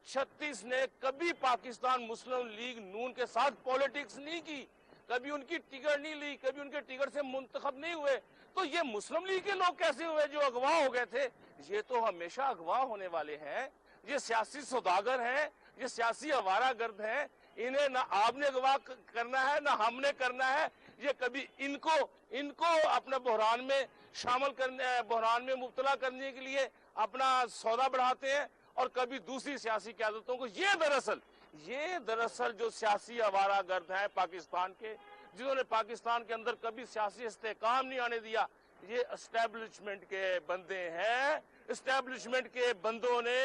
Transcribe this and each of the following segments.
36 ने कभी पाकिस्तान मुस्लिम लीग नून के साथ पॉलिटिक्स नहीं की, कभी उनकी टिकट नहीं ली, कभी उनके टिकट से मुंतखब नहीं हुए। तो ये मुस्लिम लीग के लोग कैसे हुए जो अगवा हो गए थे? ये तो हमेशा अगवा होने वाले हैं। ये सियासी सौदागर हैं, ये सियासी आवारागर्द हैं। इन्हें ना आपने अगवा करना है ना हमने करना है। ये कभी इनको अपने बहरान में शामिल करने, बहरान में मुब्तला करने के लिए अपना सौदा बढ़ाते हैं, और कभी दूसरी सियासी क़यादतों को। ये दरअसल जो सियासी आवारागर्द हैं पाकिस्तान के, जिन्होंने पाकिस्तान के अंदर कभी सियासी इस्तेहकाम नहीं आने दिया, ये एस्टेब्लिशमेंट के बंदे हैं। एस्टेब्लिशमेंट के बंदों ने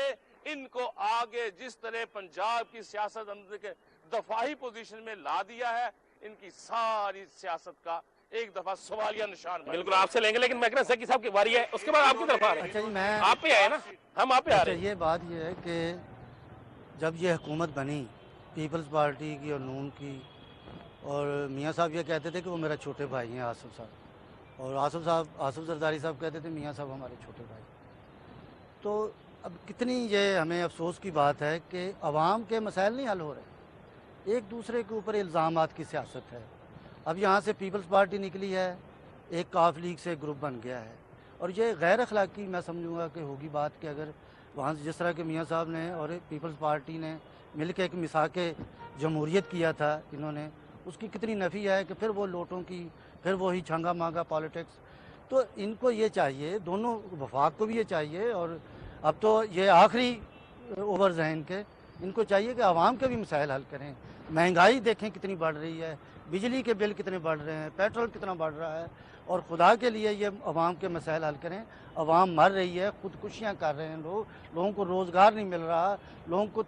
इनको आगे जिस तरह पंजाब की सियासत अंदर के दफाई पोजीशन में ला दिया है, इनकी सारी सियासत का एक दफा सवालिया निशान। बिल्कुल आपसे लेंगे, लेकिन मैं कहना सकी साहब की बारी है, उसके बाद आपकी तरफ आ रहे हैं। अच्छा जी, मैं आप पे आए ना, हम आप पे आ रहे हैं। ये बात ये है कि जब ये हुकूमत बनी पीपल्स पार्टी की और नून की, और मियाँ साहब ये कहते थे कि वो मेरा छोटे भाई हैं आसिफ साहब, और आसिफ जरदारी साहब कहते थे मियाँ साहब हमारे छोटे भाई। तो अब कितनी ये हमें अफसोस की बात है कि अवाम के मसाइल नहीं हल हो रहे, एक दूसरे के ऊपर इल्ज़ामात की सियासत है। अब यहाँ से पीपल्स पार्टी निकली है, एक काफ लीग से ग्रुप बन गया है, और ये गैर अखलाकी मैं समझूंगा कि होगी बात कि अगर वहाँ से जिस तरह के मियाँ साहब ने और पीपल्स पार्टी ने मिल के एक मिसाक जमहूरियत किया था इन्होंने, उसकी कितनी नफ़ी है कि फिर वो लोटों की, फिर वही छंगा मांगा पॉलिटिक्स। तो इनको ये चाहिए, दोनों वफाक को भी ये चाहिए, और अब तो ये आखिरी ओवर्स हैं इनके, इनको चाहिए कि आवाम के भी मसाइल हल करें। महंगाई देखें कितनी बढ़ रही है, बिजली के बिल कितने बढ़ रहे हैं, पेट्रोल कितना बढ़ रहा है, और खुदा के लिए ये अवाम के मसाइल हल करें। अवाम मर रही है, खुदकुशियाँ कर रहे हैं लोगों को रोज़गार नहीं मिल रहा, लोगों को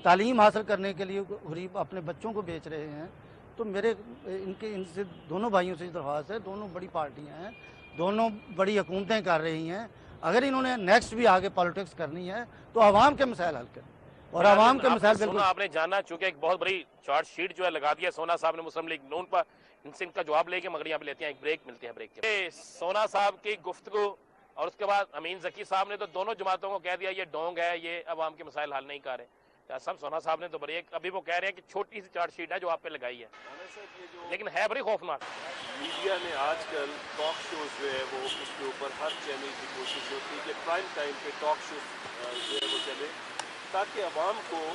तालीम हासिल करने के लिए गरीब अपने बच्चों को बेच रहे हैं। तो मेरे इनसे दोनों भाइयों से दरख्वास्त है, दोनों बड़ी पार्टियाँ हैं, दोनों बड़ी हुकूमतें कर रही हैं, अगर इन्होंने नेक्स्ट भी आगे पॉलिटिक्स करनी है तो आवाम के मसाइल हल करें, और आवाम के मसाइल बिल्कुल। आपने जाना, चूंकि एक बहुत बड़ी चार्ट शीट जो है लगा दिया सोना साहब ने मुस्लिम लीग नून पर, इनसे इनका जवाब लेके मगर यहाँ पे लेते हैं एक ब्रेक, मिलते हैं ब्रेक के। सोना साहब की गुफ्तगू और उसके बाद अमीन जकी साहब ने तो दोनों जमातों को कह दिया ये डोंग है, ये अवाम के मसाइल हल नहीं कर रहे। सब सोना साहब ने तो बड़ी अभी वो कह रहे हैं कि छोटी सी चार्ट शीट है जो आप पे लगाई है, लेकिन है बड़ी खौफनाक। मीडिया ने आजकल टॉक शोज जो है वो उसके ऊपर हर चैनल की कोशिश होती है कि प्राइम टाइम पे टॉक शो जो है वो चले, ताकि अवाम को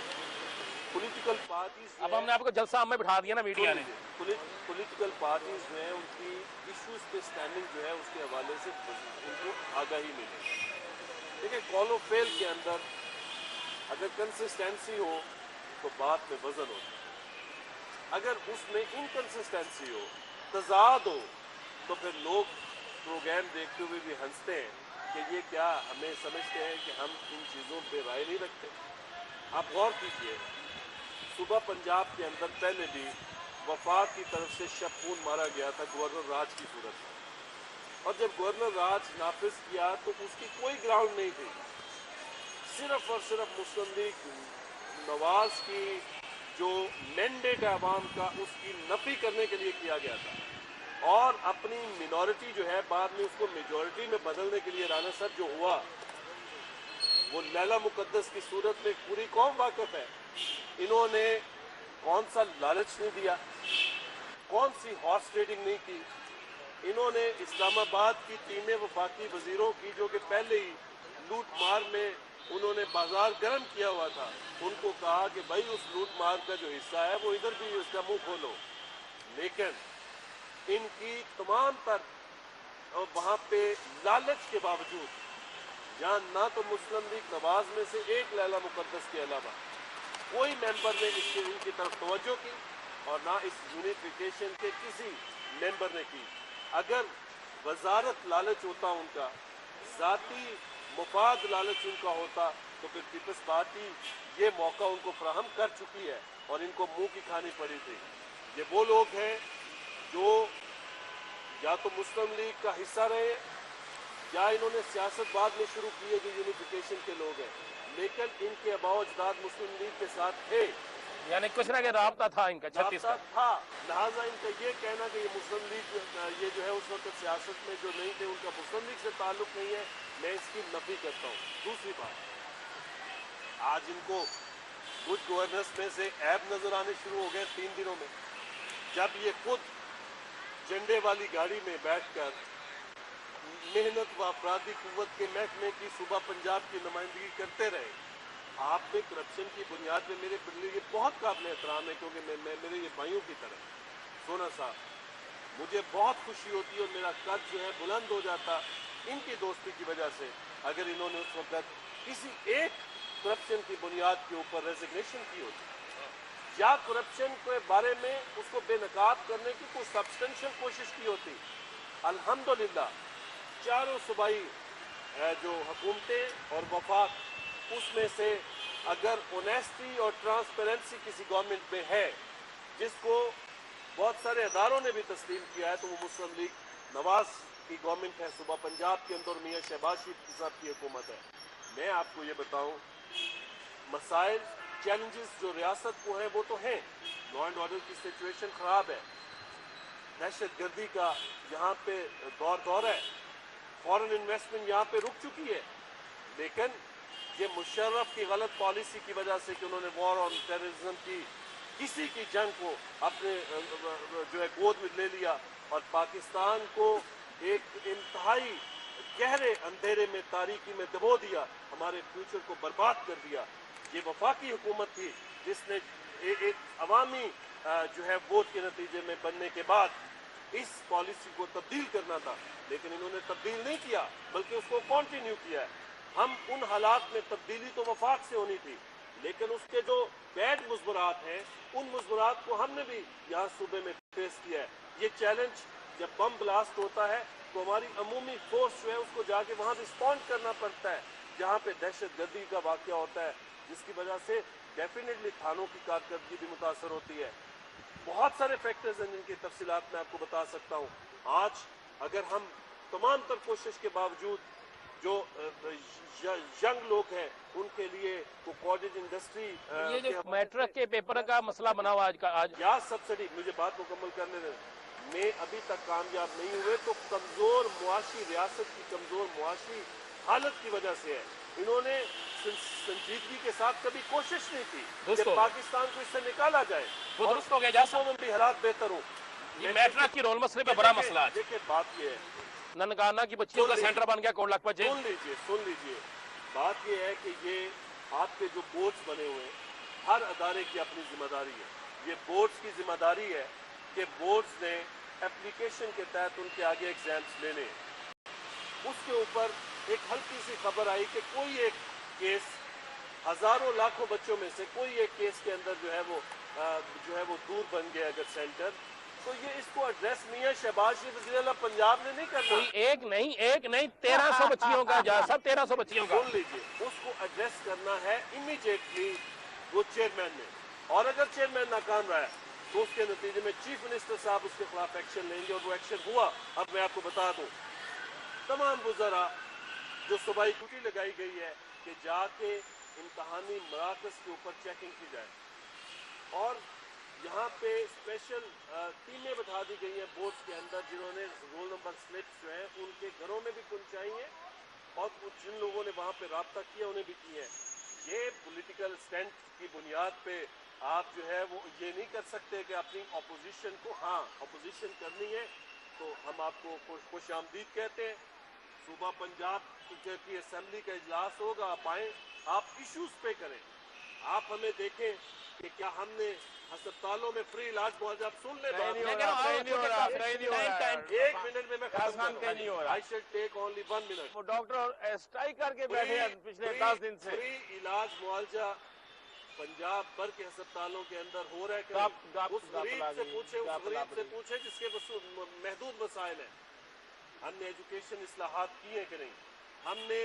पॉलिटिकल पार्टीज, अब हमने आपको जलसा में बिठा दिया ना मीडिया ने, पॉलिटिकल पार्टीज जो है उनकी इश्यूज पे स्टैंडिंग जो है उसके हवाले से उनको आगाही मिले। देखिए, कॉल ऑफ फेल के अंदर अगर कंसिस्टेंसी हो तो बात में वजन होता, अगर उसमें इनकंसिस्टेंसी हो, तजाद हो, तो फिर लोग प्रोग्राम देखते हुए भी हंसते हैं कि ये क्या, हमें समझते हैं कि हम इन चीज़ों पे राय नहीं रखते। आप गौर कीजिए, सुबह पंजाब के अंदर पहले भी वफाक की तरफ से शबखून मारा गया था गवर्नर राज की सूरत में, और जब गवर्नर राज नाफिज किया तो उसकी कोई ग्राउंड नहीं थी, सिर्फ और सिर्फ मुस्लिम लीग नवाज की जो मैंडेट है अवाम का उसकी नफी करने के लिए किया गया था, और अपनी मिनॉरिटी जो है बाद में उसको मेजॉरिटी में बदलने के लिए राना सर जो हुआ वो लैला मुकद्दस की सूरत में पूरी कौम वाकिफ है। इन्होंने कौन सा लालच नहीं दिया, कौन सी हॉर्स ट्रेडिंग नहीं की, इन्होंने इस्लामाबाद की टीमें वफाकी वजीरों की जो कि पहले ही लूट मार में उन्होंने बाजार गर्म किया हुआ था, उनको कहा कि भाई उस लूट मार का जो हिस्सा है वो इधर भी उसका मुंह खोलो, लेकिन इनकी तमाम तर वहाँ पे लालच के बावजूद जहाँ ना तो मुस्लिम लीग नवाज में से एक लैला मुकद्दस के अलावा कोई मेंबर ने इनकी तरफ तवज्जो की, और ना इस यूनिफिकेशन के किसी मेंबर ने की। अगर वजारत लालच होता उनका, जाती मुफाद लालच उनका होता, तो फिर पीपल्स पार्टी ये मौका उनको फराहम कर चुकी है और इनको मुंह की खानी पड़ी थी। ये वो लोग हैं जो या तो मुस्लिम लीग का हिस्सा रहे या इन्होंने सियासत बाद में शुरू की है, जो यूनिफिकेशन के लोग हैं, लेकिन इनके अबाव अजदाद मुस्लिम लीग के साथ थे, यानी कुछ ना राब्ता था इनका 36 का था। लिहाजा इनका ये कहना कि ये मुस्लिम लीग ये जो है उस वक्त सियासत में जो नहीं थे उनका मुस्लिम लीग से ताल्लुक नहीं है, मैं इसकी नफी करता हूँ। दूसरी बात, आज इनको कुछ गवर्नर्स में से ऐप नजर आने शुरू हो गए 3 दिनों में, जब ये खुद झंडे वाली गाड़ी में बैठकर मेहनत व अफराधी कुव्वत के महकमे की सूबा पंजाब की नुमाइंदगी करते रहे। आप में करप्शन की बुनियाद पे मेरे लिए ये बहुत काबिल एहतराम है, क्योंकि मैं मेरे ये भाइयों की तरह सोना साहब, मुझे बहुत खुशी होती है और मेरा कद जो है बुलंद हो जाता इनकी दोस्ती की वजह से, अगर इन्होंने उस वक्त किसी एक करप्शन की बुनियाद के ऊपर रेजिग्नेशन की होती या करप्शन के बारे में उसको बेनकाब करने की कोई सब्सटेंशियल कोशिश की होती। अल्हम्दुलिल्लाह चारों सूबाई जो हुकूमतें और वफाक, उसमें से अगर ऑनेस्टी और ट्रांसपेरेंसी किसी गवर्नमेंट में है जिसको बहुत सारे अदारों ने भी तस्लीम किया है, तो वो मुस्लिम लीग नवाज की गवर्नमेंट है सूबा पंजाब के अंदर, मियां शहबाज शरीफ साहब की हुकूमत है। मैं आपको ये बताऊं, मसाइल चैलेंजेस जो रियासत को हैं वो तो हैं, लॉ एंड ऑर्डर की सिचुएशन खराब है, दहशत गर्दी का यहाँ पे दौर है, फॉरेन इन्वेस्टमेंट यहाँ पे रुक चुकी है, लेकिन ये मुशर्रफ की गलत पॉलिसी की वजह से कि उन्होंने वॉर ऑन टेररिज्म की किसी की जंग को अपने जो है गोद में ले लिया और पाकिस्तान को एक इंतहाई गहरे अंधेरे में, तारीकी में दबो दिया, हमारे फ्यूचर को बर्बाद कर दिया। ये वफाकी हुकूमत थी जिसने एक अवामी जो है वोट के नतीजे में बनने के बाद इस पॉलिसी को तब्दील करना था, लेकिन इन्होंने तब्दील नहीं किया बल्कि उसको कंटिन्यू किया है। हम उन हालात में तब्दीली तो वफाक से होनी थी, लेकिन उसके जो बैड मुज़मरात हैं उन मुज़मरात को हमने भी यहाँ सूबे में फेस किया है। ये चैलेंज जब बम ब्लास्ट होता है तो हमारी अमूमी फोर्स जो है उसको जाके वहाँ रिस्पॉन्ड करना पड़ता है, जहाँ पे दहशत गर्दी का वाक़या होता है, जिसकी वजह से डेफिनेटली थानों की कारकर्दगी भी मुतासर होती है। बहुत सारे फैक्टर्स हैं जिनकी तफसीलात मैं आपको बता सकता हूँ। आज अगर हम तमाम तर कोशिश के बावजूद जो यंग लोग हैं उनके लिए वो कॉलेज इंडस्ट्री ये जो मैट्रिक के पेपर का मसला बना हुआ आज या सब्सिडी, मुझे बात मुकम्मल करने दें, में अभी तक कामयाब नहीं हुए तो कमजोर मुआशी रियासत की कमजोर मुआशी हालत की वजह से है। इन्होंने संजीदगी के साथ कभी कोशिश नहीं की कि पाकिस्तान को इससे निकाला जाए और उसको में भी हालात बेहतर हो। ये मैट्रिक की रोल मसले पे बड़ा मसला है। देखिए बात ये है, ननकाना की बच्चियों का सेंटर बन गया कोटलखपत जेल। सुन लीजिए, बात ये है कि ये आपके जो बोर्ड्स बने हुए हैं, हर अदारे की अपनी जिम्मेदारी है। ये बोर्ड्स की जिम्मेदारी है कि बोर्ड्स ने एप्लीकेशन के तहत उनके आगे एग्जाम्स लेने। उसके ऊपर एक हल्की सी खबर आई कि कोई एक केस, हजारों लाखों बच्चों में से कोई एक केस के अंदर जो है वो दूर बन गया अगर सेंटर, तो ये इसको एड्रेस मियां शहबाज शरीफ जिला पंजाब ने नहीं करना। कोई एक नहीं 1300 बच्चियों का सब 1300 बच्चियों का। सुन लीजिए, उसको एड्रेस करना है इमीडिएटली वो चेयरमैन ने, और अगर चेयरमैन नाकाम रहा है तो उसके नतीजे में चीफ मिनिस्टर साहब उसके खिलाफ एक्शन लेंगे और वो एक्शन हुआ। अब मैं आपको बता दूं, तमाम वुज़रा जो सूबाई ड्यूटी लगाई गई है कि जाके इम्तहानी मराकज़ के ऊपर चेकिंग की जाए, और यहाँ पे स्पेशल टीमें बैठा दी गई हैं बोर्ड्स के अंदर जिन्होंने रोल नंबर स्लिप्स जो है उनके घरों में भी पहुँचाई हैं और जिन लोगों ने वहाँ पे राब्ता किया उन्हें भी किए हैं। ये पॉलिटिकल स्टैंड की बुनियाद पे आप जो है वो ये नहीं कर सकते कि अपनी अपोजिशन को, हाँ अपोजिशन करनी है तो हम आपको खुश आमदीद कहते हैं। सूबा पंजाब की असम्बली का इजलास होगा, आप आएँ, आप इशूज़ पे करें, आप हमें देखें कि क्या हमने अस्पतालों में फ्री इलाज मुआवजा, आप सुन ले बात, एक मिनट में मैं I should take only 1 minute. वो डॉक्टर स्ट्राइक करके बैठे हैं पिछले 10 दिन से। फ्री इलाज मुआवजा पंजाब भर के अस्पतालों के अंदर हो रहा है कि उस गरीब से पूछे जिसके महदूद वसाइल है। हमने एजुकेशन इस्लाहात किए कि नहीं, हमने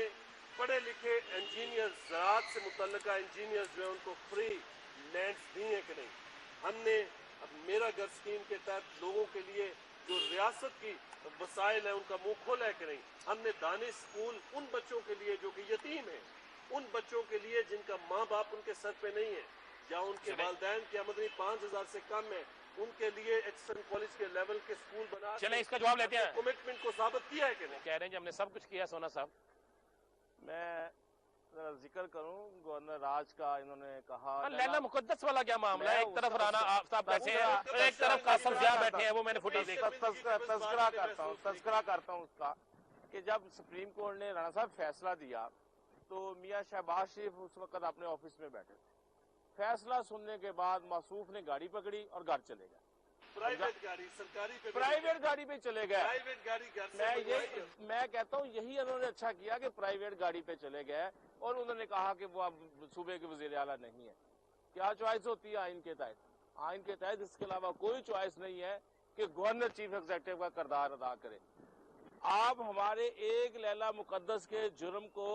पढ़े लिखे इंजीनियर, ज़राअत से मुतल्लिका इंजीनियर्स जो है उनको फ्री लैंड्स दी है कि नहीं, हमने अब मेरा घर स्कीम के तहत लोगों के लिए जो रियासत की वसाइल है उनका मुंह खोला है कि नहीं, हमने दानिश स्कूल उन बच्चों के लिए जो कि यतीम है, उन बच्चों के लिए जिनका माँ बाप उनके सर पे नहीं है या उनके वालिदैन की आमदनी 5000 से कम है, उनके लिए एचएसएन कॉलेज के लेवल के स्कूल बना। चलें इसका जवाब लेते हैं। कमिटमेंट को साबित किया है कि नहीं? कह रहे हैं जी हमने सब कुछ किया। सोना साहब, मैं जरा जिक्र करूं गवर्नर राज का, इन्होंने कहा लैला मुकद्दस वाला क्या मामला है? एक तरफ राना आफ्ताब बैठे हैं और एक तरफ तस्करा कासिम जिया बैठे हैं, वो मैंने फुटेज देखा। तस्करा करता हूं उसका कि जब सुप्रीम कोर्ट ने राणा साहब फैसला दिया तो मियां शहबाज शरीफ उस वक्त अपने ऑफिस में बैठे थे। फैसला सुनने के बाद मासूफ ने गाड़ी पकड़ी और घर चले गए। प्राइवेट गाड़ी सरकारी पे प्राइवेट गाड़ी पे चले गए। प्राइवेट गाड़ी घर से मैं कहता हूँ यही उन्होंने अच्छा किया कि प्राइवेट गाड़ी पे चले गए और उन्होंने कहा कि वो अब सूबे के वजीर आला नहीं है। क्या चॉइस होती है आइन के तहत? आइन के तहत इसके अलावा कोई चॉइस नहीं है कि गवर्नर चीफ एग्जीक्यूटिव का किरदार अदा करे। आप हमारे एक लैला मुकद्दस के जुर्म को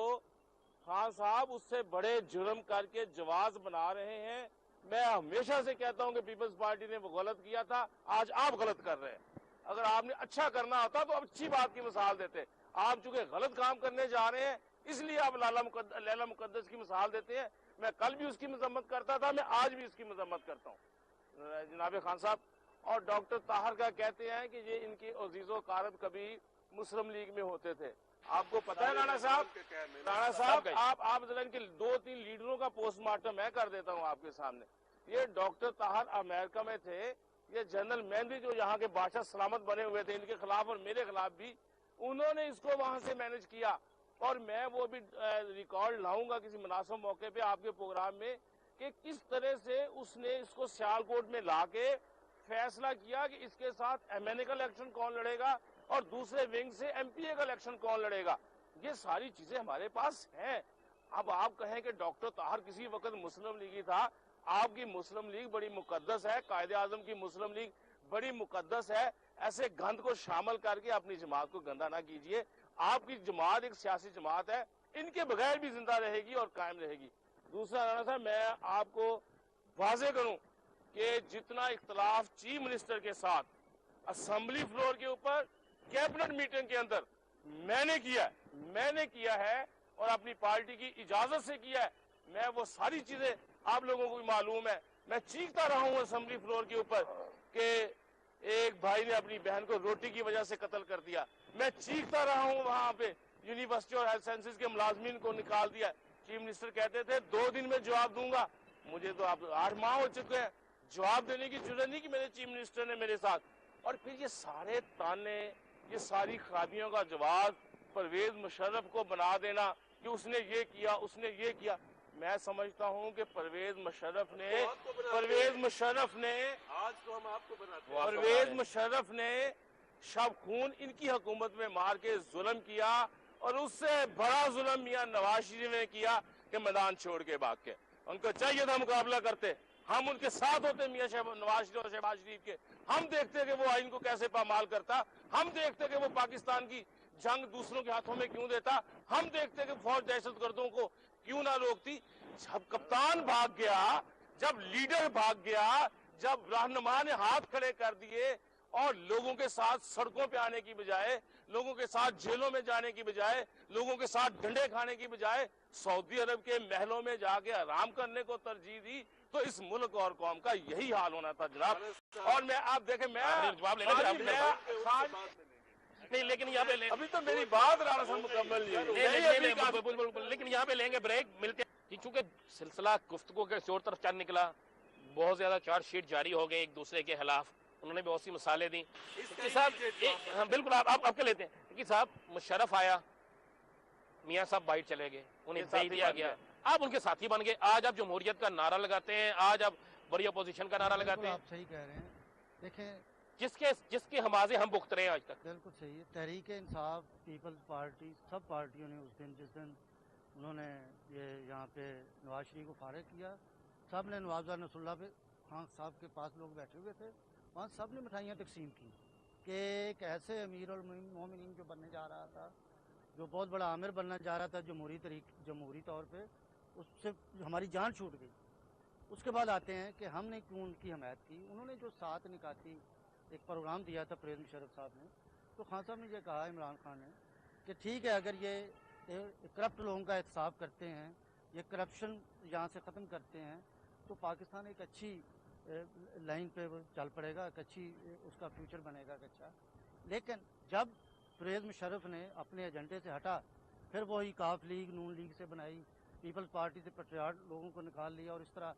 खान साहब उससे बड़े जुर्म करके जवाज बना रहे हैं। मैं हमेशा से कहता हूं कि पीपल्स पार्टी ने वो गलत किया था, आज आप गलत कर रहे हैं। अगर आपने अच्छा करना होता तो आप अच्छी बात की मिसाल देते। आप चूंकि गलत काम करने जा रहे हैं इसलिए आप लैला मुकद्दस की मिसाल देते हैं। मैं कल भी उसकी मजम्मत करता था, मैं आज भी उसकी मजम्मत करता हूँ जनाब खान साहब। और डॉक्टर ताहर का कहते हैं कि ये इनकी अजीजो कारब कभी मुस्लिम लीग में होते थे। आपको पता है राणा साहब आप जरा इनके 2-3 लीडरों का पोस्टमार्टम मैं कर देता हूँ आपके सामने। ये डॉक्टर ताहर अमेरिका में थे, ये जनरल मेहंदी जो यहाँ के बादशाह सलामत बने हुए थे इनके खिलाफ और मेरे खिलाफ भी, उन्होंने इसको वहां से मैनेज किया। और मैं वो भी रिकॉर्ड लाऊंगा किसी मुनासिब मौके पे आपके प्रोग्राम में कि किस तरह से उसने इसको सियालकोट में लाके फैसला किया कि इसके साथ एमएनए का इलेक्शन कौन लड़ेगा और दूसरे विंग से एमपीए का इलेक्शन कौन लड़ेगा। ये सारी चीजें हमारे पास हैं। अब आप कहें कि डॉक्टर ताहर किसी वक्त मुस्लिम लीगी था, आपकी मुस्लिम लीग बड़ी मुकद्दस है, कायदे आजम की मुस्लिम लीग बड़ी मुकद्दस है। ऐसे गंद को शामिल करके अपनी जमात को गंदा ना कीजिए। आपकी जमात एक सियासी जमात है, इनके बगैर भी जिंदा रहेगी और कायम रहेगी। दूसरा राणा साहब मैं आपको वाजे करूं कि जितना इख्तलाफ चीफ मिनिस्टर के साथ असेंबली फ्लोर के ऊपर कैबिनेट मीटिंग के अंदर मैंने किया है और अपनी पार्टी की इजाजत से किया है, मैं वो सारी चीजें आप लोगों को भी मालूम है। मैं चीखता रहा हूं असेंबली फ्लोर के ऊपर कि एक भाई ने अपनी बहन को रोटी की वजह से कत्ल कर दिया। मैं चीखता रहा हूं वहां पे यूनिवर्सिटी और हेल्थ साइंसेज के मुलाजमीन को निकाल दिया। चीफ मिनिस्टर कहते थे 2 दिन में जवाब दूंगा, मुझे तो आप 8 माह हो चुके हैं, जवाब देने की जरूरत नहीं कि मेरे चीफ मिनिस्टर ने मेरे साथ। और फिर ये सारे ताने, ये सारी खराबियों का जवाब परवेज मुशर्रफ को बना देना कि उसने ये किया उसने ये किया। मैं समझता हूं कि परवेज मुशर्रफ ने आज तो हम आपको बनाते परवेज मुशर्रफ ने शब खून इनकी हुकूमत में मार के जुल्म किया और उससे बड़ा जुल्म मियां नवाज शरीफ ने किया कि मैदान छोड़ के भाग के। उनको चाहिए था मुकाबला करते, हम उनके साथ होते मियां नवाज शरीफ और शहबाज शरीफ के। हम देखते कि वो आइन को कैसे पामाल करता, हम देखते कि वो पाकिस्तान की जंग दूसरों के हाथों में क्यों देता, हम देखते कि फौज दहशतगर्दों को क्यों ना रोकती। जब कप्तान भाग गया, जब लीडर भाग गया, जब रहनुमा ने हाथ खड़े कर दिए और लोगों के साथ सड़कों पे आने की बजाय, लोगों के साथ जेलों में जाने की बजाय, लोगों के साथ डंडे खाने की बजाय सऊदी अरब के महलों में जाके आराम करने को तरजीह दी, तो इस मुल्क और कौम का यही हाल होना था जनाब। और मैं आप देखें मैं जवाब नहीं, लेकिन यहाँ पे अभी तो मेरी बात राणा साहब मुकम्मल लेकिन यहाँ पे लेंगे ब्रेक, मिलते हैं। चूंकि सिलसिला गुफ्तगू के चोर तरफ चल निकला, बहुत ज्यादा चार्जशीट जारी हो गए एक दूसरे के खिलाफ, उन्होंने बहुत सी मिसालें दी। साहब हाँ बिल्कुल आप आपके लेते हैं कि साहब मुशर्रफ आया, मियां साहब बाइट चले गए, उन्हें दे दिया गया, आप उनके साथी बन गए। आज आप जमहूरियत का नारा लगाते हैं, आज आप बड़ी अपोजिशन का नारा लगाते हैं। आप सही कह रहे हैं। देखें जिसके हमाजे हम भुगत रहे हैं आज तक। बिल्कुल सही है। तहरीक इंसाफ, पीपल्स पार्टी, सब पार्टियों ने जिस दिन उन्होंने ये यहाँ पे नवाज शरीफ को फारिग किया, सब ने नवाज नसरुल्लाह पे खान साहब के पास लोग बैठे हुए थे, वहाँ सब ने मिठाइयाँ तकसीम की कि एक ऐसे अमीर और मोमिनीन जो बनने जा रहा था, जो बहुत बड़ा आमिर बनना जा रहा था जमहूरी तौर पे, उससे हमारी जान छूट गई। उसके बाद आते हैं कि हमने क्यों उनकी हमायत की। उन्होंने जो सात निकाती एक प्रोग्राम दिया था परवेज मुशर्रफ साहब ने, तो खान साहब ने ये कहा, इमरान खान ने, कि ठीक है अगर ये करप्ट लोगों का एहतसाब करते हैं, ये करप्शन यहाँ से ख़त्म करते हैं, तो पाकिस्तान एक अच्छी लाइन पे वो चल पड़ेगा, एक अच्छी उसका फ्यूचर बनेगा अच्छा। लेकिन जब परवेज मुशर्रफ ने अपने एजेंडे से हटा, फिर वही काफ लीग नून लीग से बनाई, پیپلز پارٹی سے پیٹریاٹ لوگوں کو نکال لیا اور اس طرح